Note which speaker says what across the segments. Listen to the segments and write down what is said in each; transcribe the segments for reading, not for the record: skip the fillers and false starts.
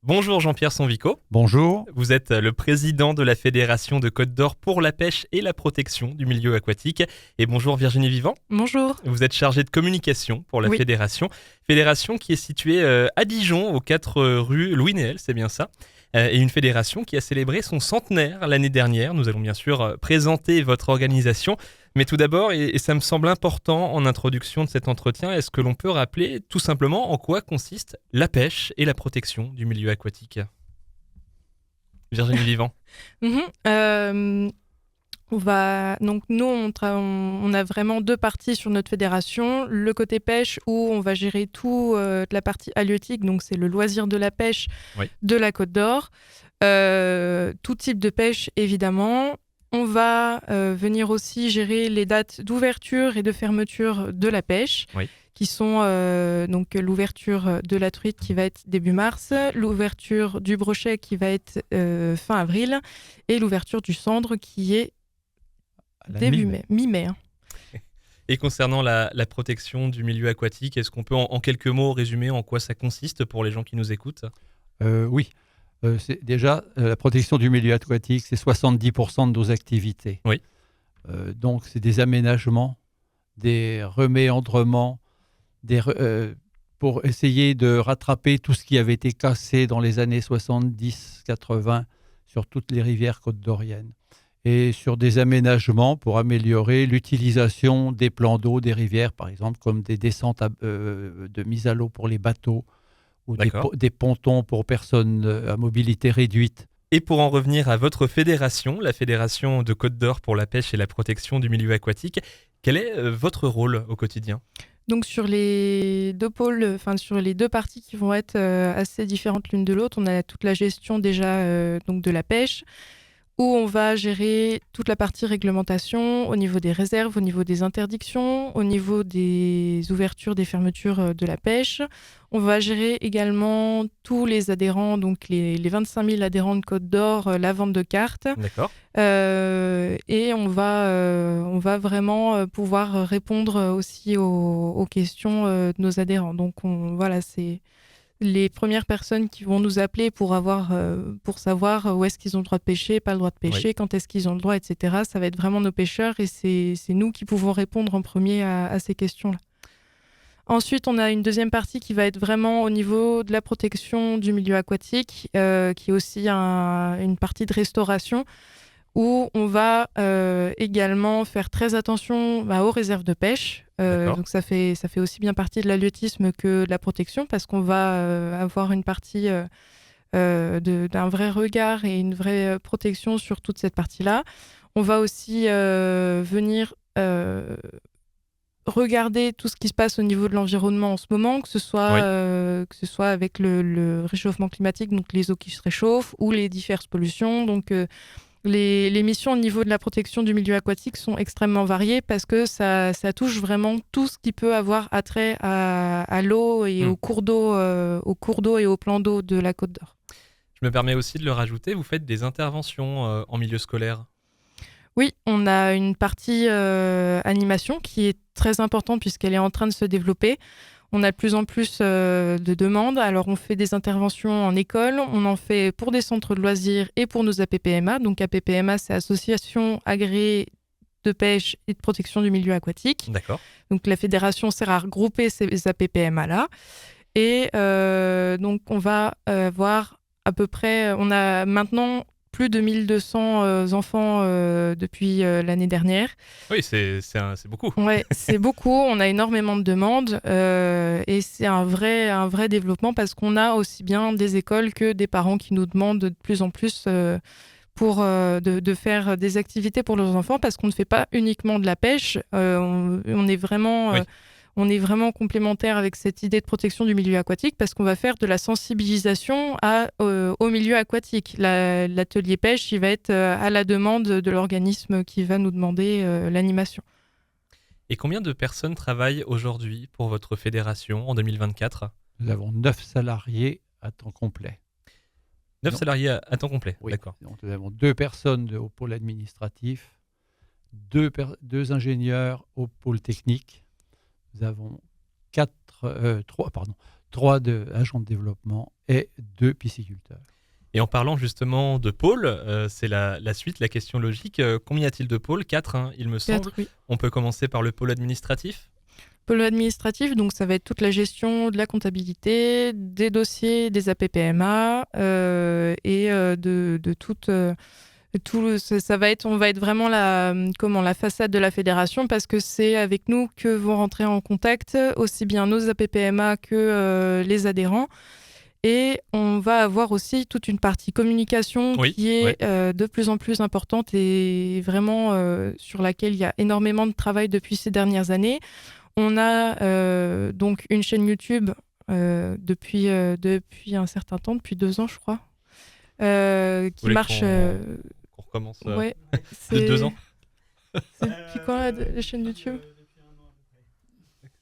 Speaker 1: Bonjour Jean-Pierre Sonvico,
Speaker 2: Bonjour.
Speaker 1: vous êtes le président de la Fédération de Côte d'Or pour la pêche et la protection du milieu aquatique. Et bonjour Virginie Vivant,
Speaker 3: Bonjour.
Speaker 1: vous êtes chargée de communication pour la
Speaker 3: Oui.
Speaker 1: Fédération qui est située à Dijon, aux 4 rue Louis Néel, c'est bien ça. Et une fédération qui a célébré son centenaire l'année dernière. Nous allons bien sûr présenter votre organisation. Mais tout d'abord, et ça me semble important en introduction de cet entretien, est-ce que l'on peut rappeler tout simplement en quoi consiste la pêche et la protection du milieu aquatique ? Virginie Vivant.
Speaker 3: Donc nous, on a vraiment deux parties sur notre fédération. Le côté pêche où on va gérer tout de la partie halieutique, donc c'est le loisir de la pêche de la Côte d'Or. Tout type de pêche, évidemment. On va venir aussi gérer les dates d'ouverture et de fermeture de la pêche, qui sont donc l'ouverture de la truite qui va être début mars, l'ouverture du brochet qui va être fin avril, et l'ouverture du cendre qui est début mai, mi-mai.
Speaker 1: Et concernant la protection du milieu aquatique, est-ce qu'on peut en quelques mots résumer en quoi ça consiste pour les gens qui nous écoutent ?
Speaker 2: Oui. C'est déjà, la protection du milieu aquatique, c'est 70% de nos activités.
Speaker 1: Oui.
Speaker 2: Donc, c'est des aménagements, des reméandrements, pour essayer de rattraper tout ce qui avait été cassé dans les années 70-80 sur toutes les rivières côte-d'oriennes. Et sur des aménagements pour améliorer l'utilisation des plans d'eau des rivières, par exemple, comme des descentes de mise à l'eau pour les bateaux, ou des pontons pour personnes à mobilité réduite.
Speaker 1: Et pour en revenir à votre fédération, la Fédération de Côte d'Or pour la pêche et la protection du milieu aquatique, quel est votre rôle au quotidien ?
Speaker 3: Donc sur les deux pôles, sur les deux parties qui vont être assez différentes l'une de l'autre, on a toute la gestion déjà donc de la pêche, où on va gérer toute la partie réglementation au niveau des réserves, au niveau des interdictions, au niveau des ouvertures, des fermetures de la pêche. On va gérer également tous les adhérents, donc les 25 000 adhérents de Côte d'Or, la vente de cartes.
Speaker 1: D'accord.
Speaker 3: Et on va vraiment pouvoir répondre aussi aux questions de nos adhérents. Donc c'est les premières personnes qui vont nous appeler pour savoir où est-ce qu'ils ont le droit de pêcher, pas le droit de pêcher, quand est-ce qu'ils ont le droit, etc. Ça va être vraiment nos pêcheurs et c'est nous qui pouvons répondre en premier à ces questions-là. Ensuite, on a une deuxième partie qui va être vraiment au niveau de la protection du milieu aquatique, qui est aussi une partie de restauration, où on va également faire très attention aux réserves de pêche. Donc ça fait aussi bien partie de l'halieutisme que de la protection, parce qu'on va avoir une partie d'un vrai regard et une vraie protection sur toute cette partie-là. On va aussi venir regarder tout ce qui se passe au niveau de l'environnement en ce moment, que ce soit avec le réchauffement climatique, donc les eaux qui se réchauffent, ou les diverses pollutions. Donc les missions au niveau de la protection du milieu aquatique sont extrêmement variées parce que ça touche vraiment tout ce qui peut avoir attrait à l'eau et aux cours d'eau et aux plans d'eau de la Côte d'Or.
Speaker 1: Je me permets aussi de le rajouter, vous faites des interventions en milieu scolaire.
Speaker 3: Oui, on a une partie animation qui est très importante puisqu'elle est en train de se développer. On a de plus en plus de demandes. Alors, on fait des interventions en école, on en fait pour des centres de loisirs et pour nos APPMA. Donc, APPMA, c'est Association agréée de pêche et de protection du milieu aquatique.
Speaker 1: D'accord.
Speaker 3: Donc, la fédération sert à regrouper ces APPMA-là. Et donc, on va avoir à peu près... On a maintenant plus de 1200 enfants depuis l'année dernière.
Speaker 1: Oui, c'est beaucoup.
Speaker 3: Ouais, c'est beaucoup. On a énormément de demandes et c'est un vrai développement parce qu'on a aussi bien des écoles que des parents qui nous demandent de plus en plus de faire des activités pour leurs enfants parce qu'on ne fait pas uniquement de la pêche. On est vraiment... On est vraiment complémentaire avec cette idée de protection du milieu aquatique parce qu'on va faire de la sensibilisation au milieu aquatique. L'atelier pêche, il va être à la demande de l'organisme qui va nous demander l'animation.
Speaker 1: Et combien de personnes travaillent aujourd'hui pour votre fédération en 2024 ?
Speaker 2: Nous avons 9 salariés à temps complet.
Speaker 1: 9 salariés à temps complet,
Speaker 2: oui.
Speaker 1: D'accord.
Speaker 2: Donc, nous avons 2 personnes au pôle administratif, 2 ingénieurs au pôle technique. Nous avons 3 agents de développement et 2 pisciculteurs.
Speaker 1: Et en parlant justement de pôles, c'est la suite, la question logique. Combien y a-t-il de pôles? 4, il me semble.
Speaker 3: 4, oui.
Speaker 1: On peut commencer par le pôle administratif.
Speaker 3: Pôle administratif, donc ça va être toute la gestion de la comptabilité, des dossiers, des APPMA et de toute... on va être vraiment la façade de la fédération, parce que c'est avec nous que vont rentrer en contact aussi bien nos APPMA que les adhérents. Et on va avoir aussi toute une partie communication qui est de plus en plus importante et vraiment sur laquelle il y a énormément de travail depuis ces dernières années. On a donc une chaîne YouTube depuis un certain temps, depuis 2 ans je crois, qui marche...
Speaker 1: On recommence
Speaker 3: ouais,
Speaker 1: de 2 ans.
Speaker 3: C'est depuis quand la chaîne YouTube?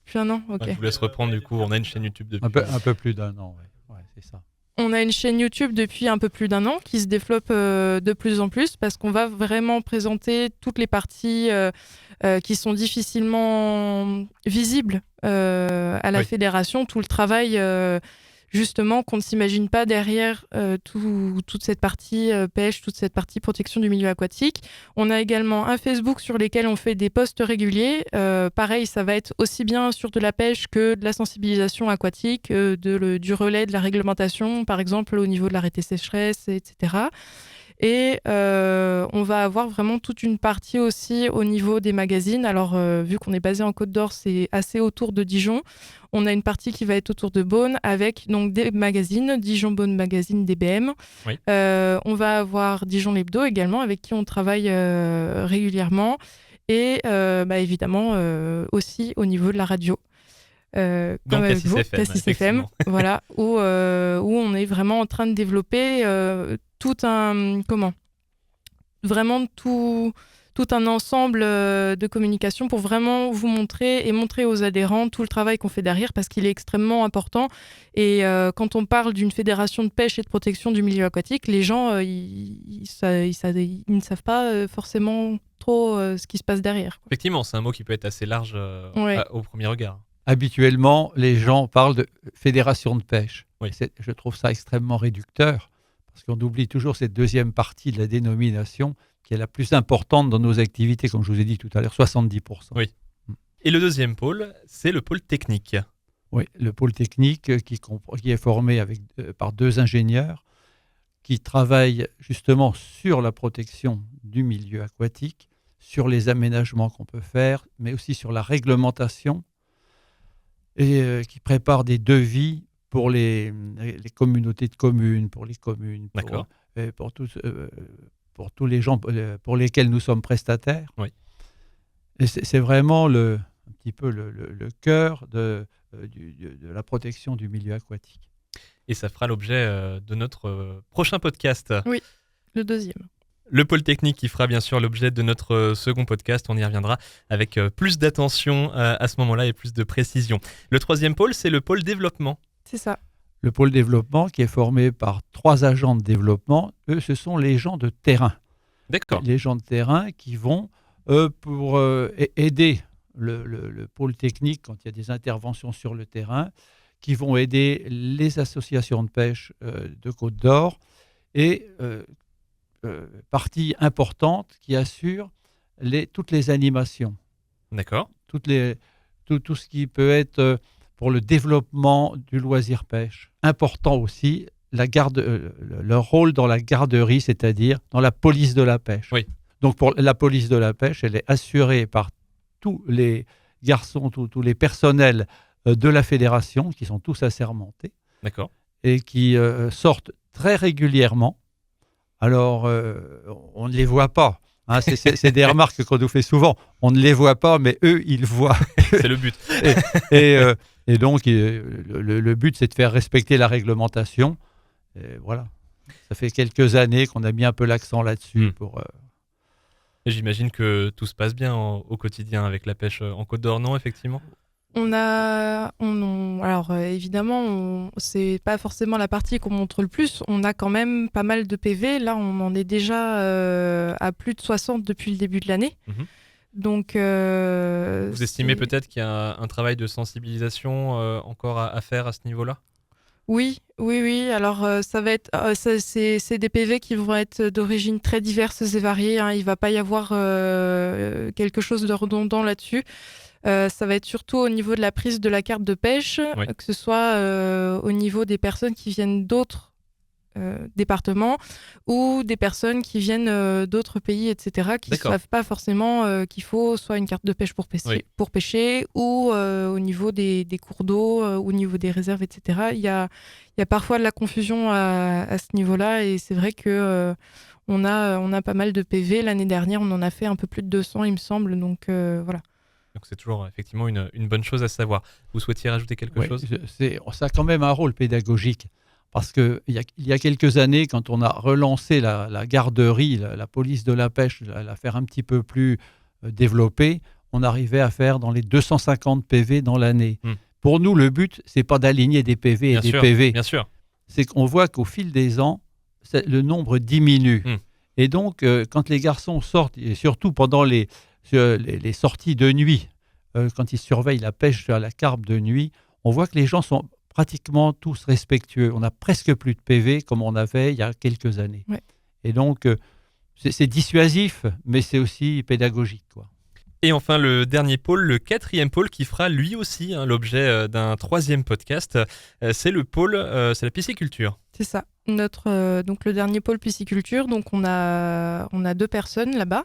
Speaker 3: Depuis 1 an, ok.
Speaker 1: Je vous laisse reprendre du coup. On a une chaîne YouTube depuis
Speaker 2: un peu plus d'1 an, ouais, c'est ça.
Speaker 3: On a une chaîne YouTube depuis un peu plus d'1 an qui se développe de plus en plus, parce qu'on va vraiment présenter toutes les parties qui sont difficilement visibles à la fédération, tout le travail justement qu'on ne s'imagine pas derrière toute cette partie pêche, toute cette partie protection du milieu aquatique. On a également un Facebook sur lequel on fait des posts réguliers. Pareil, ça va être aussi bien sur de la pêche que de la sensibilisation aquatique, du relais de la réglementation, par exemple au niveau de l'arrêté sécheresse, etc. Et on va avoir vraiment toute une partie aussi au niveau des magazines. Alors, vu qu'on est basé en Côte d'Or, c'est assez autour de Dijon. On a une partie qui va être autour de Beaune avec donc des magazines, Dijon Beaune Magazine, DBM.
Speaker 1: Oui.
Speaker 3: On va avoir Dijon l'Hebdo également, avec qui on travaille régulièrement. Et évidemment aussi au niveau de la radio.
Speaker 1: Donc
Speaker 3: Cassis FM, voilà, où on est vraiment en train de développer vraiment tout un ensemble de communication pour vraiment vous montrer et montrer aux adhérents tout le travail qu'on fait derrière, parce qu'il est extrêmement important. Et quand on parle d'une fédération de pêche et de protection du milieu aquatique, les gens ils ne savent pas forcément trop ce qui se passe derrière.
Speaker 1: Effectivement, c'est un mot qui peut être assez large au premier regard.
Speaker 2: Habituellement, les gens parlent de fédération de pêche.
Speaker 1: Oui.
Speaker 2: Je trouve ça extrêmement réducteur, parce qu'on oublie toujours cette deuxième partie de la dénomination qui est la plus importante dans nos activités, comme je vous ai dit tout à l'heure, 70%.
Speaker 1: Oui. Et le deuxième pôle, c'est le pôle technique.
Speaker 2: Oui, le pôle technique qui est formé par 2 ingénieurs qui travaillent justement sur la protection du milieu aquatique, sur les aménagements qu'on peut faire, mais aussi sur la réglementation, et qui prépare des devis pour les communautés de communes, pour les communes, pour tous les gens pour lesquels nous sommes prestataires.
Speaker 1: Oui.
Speaker 2: Et c'est vraiment un petit peu le cœur de la protection du milieu aquatique.
Speaker 1: Et ça fera l'objet de notre prochain podcast.
Speaker 3: Oui, le deuxième.
Speaker 1: Le pôle technique qui fera bien sûr l'objet de notre second podcast. On y reviendra avec plus d'attention à ce moment-là et plus de précision. Le troisième pôle, c'est le pôle développement.
Speaker 3: C'est ça.
Speaker 2: Le pôle développement qui est formé par 3 agents de développement. Eux, ce sont les gens de terrain.
Speaker 1: D'accord.
Speaker 2: Les gens de terrain qui vont pour aider le pôle technique quand il y a des interventions sur le terrain, qui vont aider les associations de pêche de Côte d'Or et partie importante qui assure toutes les animations.
Speaker 1: D'accord.
Speaker 2: Tout ce qui peut être pour le développement du loisir pêche. Important aussi, leur rôle dans la garderie, c'est-à-dire dans la police de la pêche.
Speaker 1: Oui.
Speaker 2: Donc pour la police de la pêche, elle est assurée par tous les garçons, tous les personnels de la fédération, qui sont tous assermentés.
Speaker 1: D'accord.
Speaker 2: Et qui sortent très régulièrement. Alors, on ne les voit pas. Hein, c'est des remarques qu'on nous fait souvent. On ne les voit pas, mais eux, ils voient.
Speaker 1: C'est le but.
Speaker 2: Et donc, le but, c'est de faire respecter la réglementation. Et voilà. Ça fait quelques années qu'on a mis un peu l'accent là-dessus.
Speaker 1: Et j'imagine que tout se passe bien au quotidien avec la pêche en Côte d'Or, non, effectivement ?
Speaker 3: Alors évidemment, c'est pas forcément la partie qu'on montre le plus. On a quand même pas mal de PV. Là, on en est déjà à plus de 60 depuis le début de l'année. Donc,
Speaker 1: Vous estimez
Speaker 3: c'est-
Speaker 1: peut-être qu'il y a un travail de sensibilisation encore à faire à ce niveau-là?
Speaker 3: Oui, oui, oui. Alors, ça va être, c'est des PV qui vont être d'origine très diverses et variées, hein. Il va pas y avoir quelque chose de redondant là-dessus. Ça va être surtout au niveau de la prise de la carte de pêche,
Speaker 1: Oui.
Speaker 3: que ce soit au niveau des personnes qui viennent d'autres départements ou des personnes qui viennent d'autres pays, etc., qui ne
Speaker 1: D'accord.
Speaker 3: savent pas forcément qu'il faut soit une carte de pêche
Speaker 1: Oui.
Speaker 3: pour pêcher ou au niveau des cours d'eau, au niveau des réserves, etc. Il y a parfois de la confusion à ce niveau-là et c'est vrai que on a pas mal de PV. L'année dernière, on en a fait un peu plus de 200, il me semble. Donc voilà.
Speaker 1: Donc c'est toujours effectivement une bonne chose à savoir. Vous souhaitiez rajouter quelque
Speaker 2: Oui,
Speaker 1: chose?
Speaker 2: ça a quand même un rôle pédagogique. Parce qu'il y a quelques années, quand on a relancé la garderie, la police de la pêche, la faire un petit peu plus développée, on arrivait à faire dans les 250 PV dans l'année. Pour nous, le but, c'est pas d'aligner des PV et
Speaker 1: Bien
Speaker 2: des
Speaker 1: sûr,
Speaker 2: PV.
Speaker 1: bien sûr.
Speaker 2: C'est qu'on voit qu'au fil des ans, le nombre diminue.
Speaker 1: Mm.
Speaker 2: Et donc, quand les garçons sortent, et surtout pendant les sorties de nuit, quand ils surveillent la pêche à la carpe de nuit, on voit que les gens sont pratiquement tous respectueux. On n'a presque plus de PV comme on avait il y a quelques années.
Speaker 3: Ouais.
Speaker 2: Et donc, c'est dissuasif, mais c'est aussi pédagogique, quoi.
Speaker 1: Et enfin, le dernier pôle, le quatrième pôle qui fera lui aussi l'objet d'un troisième podcast, c'est le pôle, c'est la pisciculture.
Speaker 3: C'est ça. Donc le dernier pôle pisciculture. Donc on a 2 personnes là-bas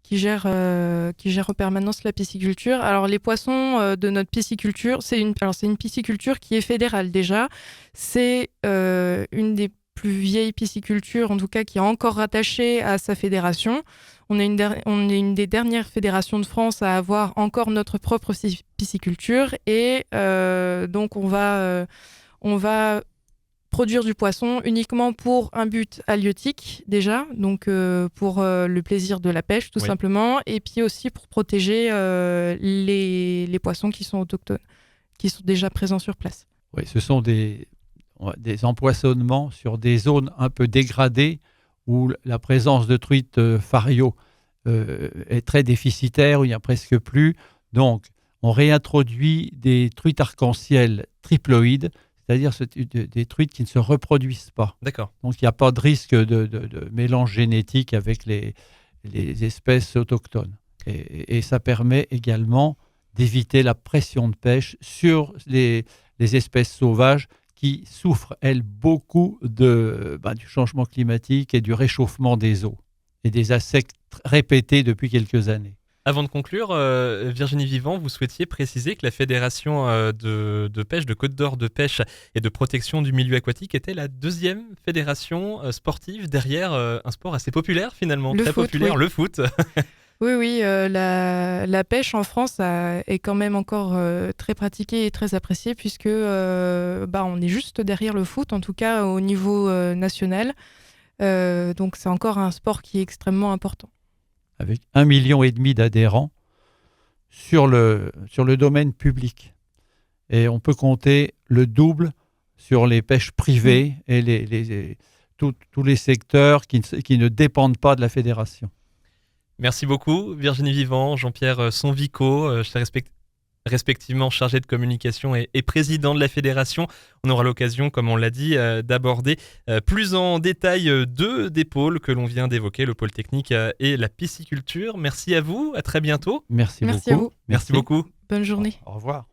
Speaker 3: qui gèrent en permanence la pisciculture. Alors les poissons de notre pisciculture, c'est une pisciculture qui est fédérale déjà. C'est une des plus vieilles piscicultures, en tout cas qui est encore rattachée à sa fédération. On est une des dernières fédérations de France à avoir encore notre propre pisciculture et donc on va produire du poisson uniquement pour un but halieutique déjà, donc pour le plaisir de la pêche tout simplement, et puis aussi pour protéger les poissons qui sont autochtones, qui sont déjà présents sur place.
Speaker 2: Oui, ce sont des empoisonnements sur des zones un peu dégradées où la présence de truites fario est très déficitaire, où il n'y a presque plus. Donc, on réintroduit des truites arc-en-ciel triploïdes, c'est-à-dire des truites qui ne se reproduisent pas.
Speaker 1: D'accord.
Speaker 2: Donc, il n'y a pas de risque de mélange génétique avec les espèces autochtones. Et ça permet également d'éviter la pression de pêche sur les espèces sauvages qui souffrent, elles, beaucoup du changement climatique et du réchauffement des eaux et des insectes répétés depuis quelques années.
Speaker 1: Avant de conclure, Virginie Vivant, vous souhaitiez préciser que la Fédération de pêche, de Côte d'Or de pêche et de protection du milieu aquatique était la deuxième fédération sportive derrière un sport assez populaire finalement,
Speaker 3: Le
Speaker 1: très
Speaker 3: foot,
Speaker 1: populaire,
Speaker 3: oui.
Speaker 1: le foot.
Speaker 3: Oui, la pêche en France est quand même encore très pratiquée et très appréciée puisque on est juste derrière le foot, en tout cas au niveau national. Donc c'est encore un sport qui est extrêmement important.
Speaker 2: Avec 1,5 million d'adhérents sur le domaine public. Et on peut compter le double sur les pêches privées et tous les secteurs qui ne dépendent pas de la fédération.
Speaker 1: Merci beaucoup Virginie Vivant, Jean-Pierre Sonvico, respectivement chargé de communication et président de la fédération. On aura l'occasion, comme on l'a dit, d'aborder plus en détail deux des pôles que l'on vient d'évoquer, le pôle technique et la pisciculture. Merci à vous, à très bientôt.
Speaker 2: Merci beaucoup.
Speaker 3: À vous.
Speaker 1: Merci beaucoup.
Speaker 3: Bonne journée.
Speaker 2: Au revoir.